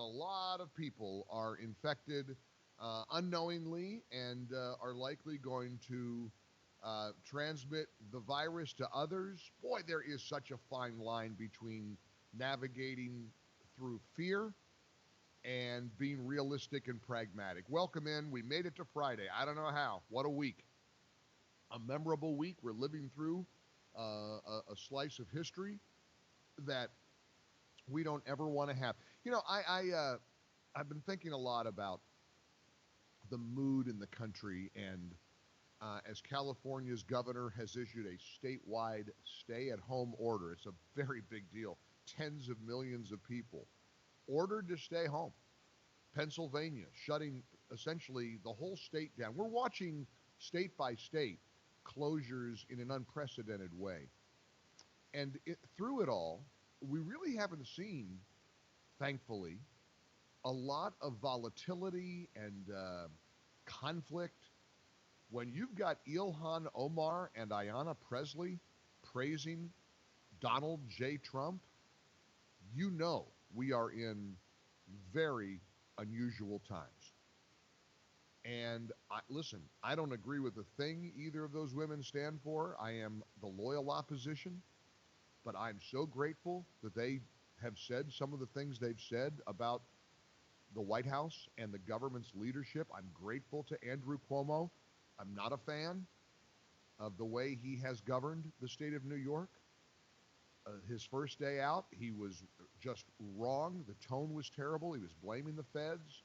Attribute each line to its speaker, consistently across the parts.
Speaker 1: lot of people are infected unknowingly and are likely going to transmit the virus to others. Boy, there is such a fine line between navigating through fear and being realistic and pragmatic. Welcome in. We made it to Friday. I don't know how. What a week. A memorable week. We're living through a slice of history that we don't ever want to have. You know, I've been thinking a lot about the mood in the country, and as California's governor has issued a statewide stay-at-home order. It's a very big deal. Tens of millions of people ordered to stay home. Pennsylvania shutting essentially the whole state down. We're watching state by state closures in an unprecedented way. And through it all, we really haven't seen, thankfully, a lot of volatility and conflict. When you've got Ilhan Omar and Ayanna Pressley praising Donald J. Trump, you know we are in very unusual times. And listen, I don't agree with a thing either of those women stand for. I am the loyal opposition, but I'm so grateful that they have said some of the things they've said about the White House and the government's leadership. I'm grateful to Andrew Cuomo. I'm not a fan of the way he has governed the state of New York. His first day out, he was just wrong. The tone was terrible. He was blaming the feds,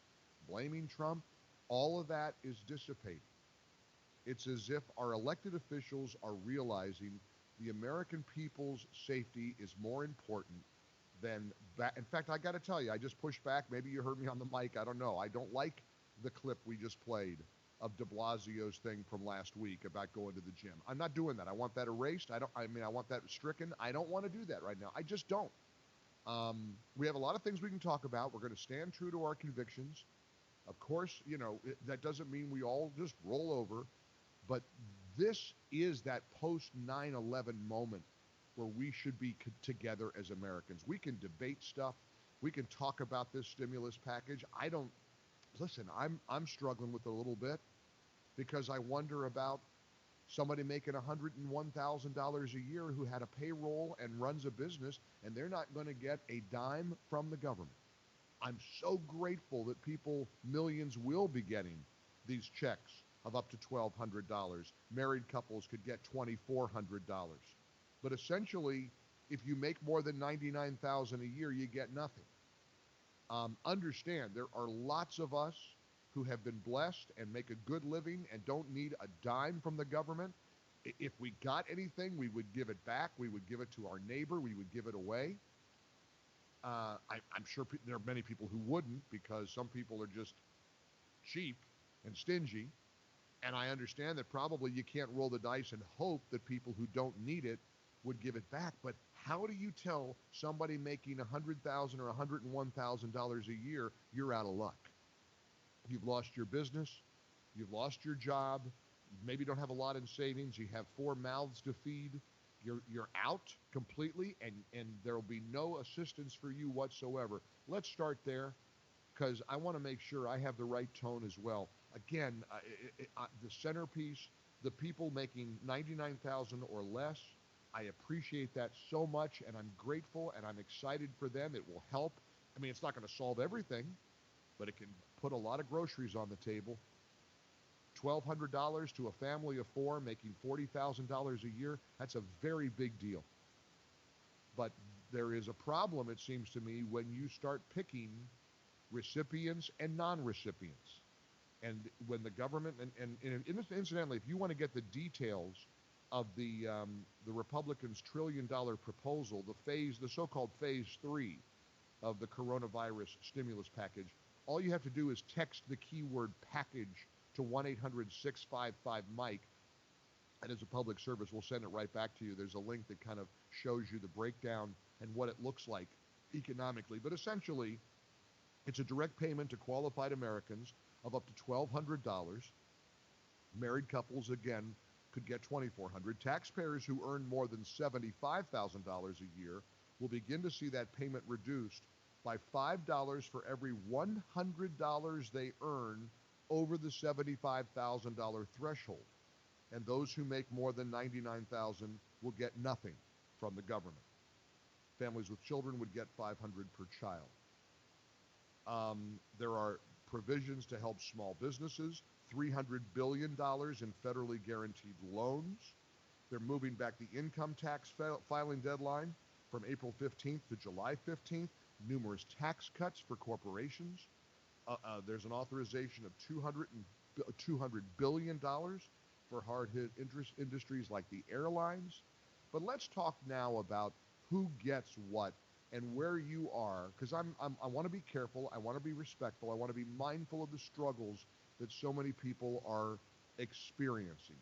Speaker 1: blaming Trump. All of that is dissipating. It's as if our elected officials are realizing the American people's safety is more important than that. In fact, I got to tell you, I just pushed back. Maybe you heard me on the mic. I don't know. I don't like the clip we just played of de Blasio's thing from last week about going to the gym. I'm not doing that. I want that erased. I want that stricken. I don't want to do that right now. I just don't. We have a lot of things we can talk about. We're going to stand true to our convictions. Of course, that doesn't mean we all just roll over, but this is that post 9/11 moment where we should be together as Americans. We can debate stuff. We can talk about this stimulus package. I'm struggling with it a little bit because I wonder about somebody making $101,000 a year who had a payroll and runs a business, and they're not going to get a dime from the government. I'm so grateful that millions will be getting these checks of up to $1,200. Married couples could get $2,400. But essentially, if you make more than $99,000 a year, you get nothing. Understand, there are lots of us who have been blessed and make a good living and don't need a dime from the government. If we got anything, we would give it back. We would give it to our neighbor. We would give it away. I'm sure there are many people who wouldn't, because some people are just cheap and stingy. And I understand that probably you can't roll the dice and hope that people who don't need it would give it back. But how do you tell somebody making $100,000 or $101,000 a year you're out of luck? You've lost your business, you've lost your job, you maybe don't have a lot in savings, you have 4 mouths to feed, you're out completely, and there will be no assistance for you whatsoever. Let's start there, because I want to make sure I have the right tone as well. Again, the centerpiece, the people making $99,000 or less, I appreciate that so much, and I'm grateful, and I'm excited for them. It will help. I mean, it's not going to solve everything, but it can put a lot of groceries on the table. $1,200 to a family of 4 making $40,000 a year, that's a very big deal. But there is a problem, it seems to me, when you start picking recipients and non-recipients. And when the government, and incidentally, if you want to get the details of the Republicans' $1 trillion proposal, the so-called phase 3 of the coronavirus stimulus package, all you have to do is text the keyword package to 1-800-655-MIKE, and as a public service, we'll send it right back to you. There's a link that kind of shows you the breakdown and what it looks like economically. But essentially, it's a direct payment to qualified Americans of up to $1,200. Married couples, again, could get $2,400. Taxpayers who earn more than $75,000 a year will begin to see that payment reduced by $5 for every $100 they earn over the $75,000 threshold. And those who make more than $99,000 will get nothing from the government. Families with children would get $500 per child. There are provisions to help small businesses, $300 billion in federally guaranteed loans. They're moving back the income tax filing deadline from April 15th to July 15th. Numerous tax cuts for corporations. There's an authorization of $200 billion for hard-hit industries like the airlines. But let's talk now about who gets what and where you are, because I want to be careful, I want to be respectful, I want to be mindful of the struggles that so many people are experiencing.